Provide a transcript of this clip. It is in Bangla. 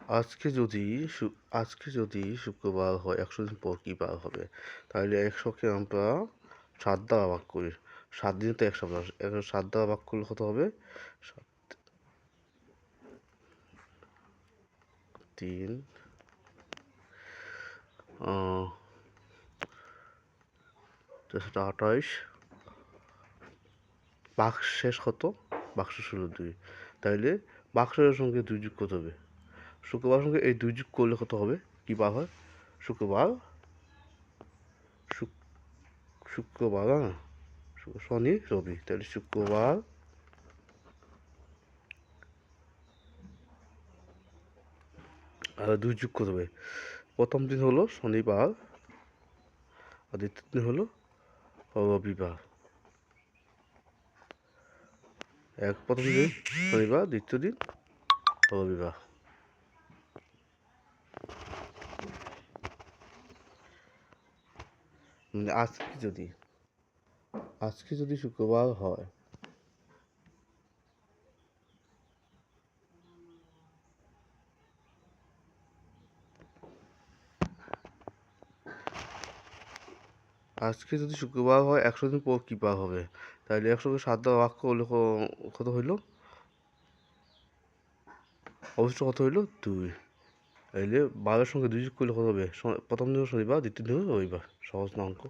আজকে যদি আজকে যদি শুক্রবার হয় 100 দিন পর কী বার হবে? তাহলে 100কে আমরা 7 দ্বারা ভাগ করি। 7 দিনে তো 1 সপ্তাহ, 7 দ্বারা ভাগ করলে কত হবে? 3 28 বাঘ শেষ কত? বাক্স ষোলো 2। তাইলে বাক্সের সঙ্গে 2 যোগ কত হবে? শুক্রবার সঙ্গে এই 2 যোগ করলে কত হবে? কী বার হয়? শুক্রবার শুক্রবার শনি রবি, তাহলে শুক্রবার আর 2 যোগ কত হবে? প্রথম দিন হলো শনিবার আর দ্বিতীয় দিন হলো রবিবার। প্রথম দিন শনিবার, দ্বিতীয় দিন রবিবার। মানে আজকে যদি শুক্রবার হয়, আজকে যদি শুক্রবার হয় 100 দিন পর কী বার হবে? তাহলে 100কে 7 দ্বারা ভাগ করলে কত হইল? অবশ্য কত হইল? 2। তাইলে 12-এর সঙ্গে 2 যোগ করলে কত হবে? প্রথম দিন হলো শনিবার, দ্বিতীয় দিন হলো রবিবার। সহজ না অঙ্ক?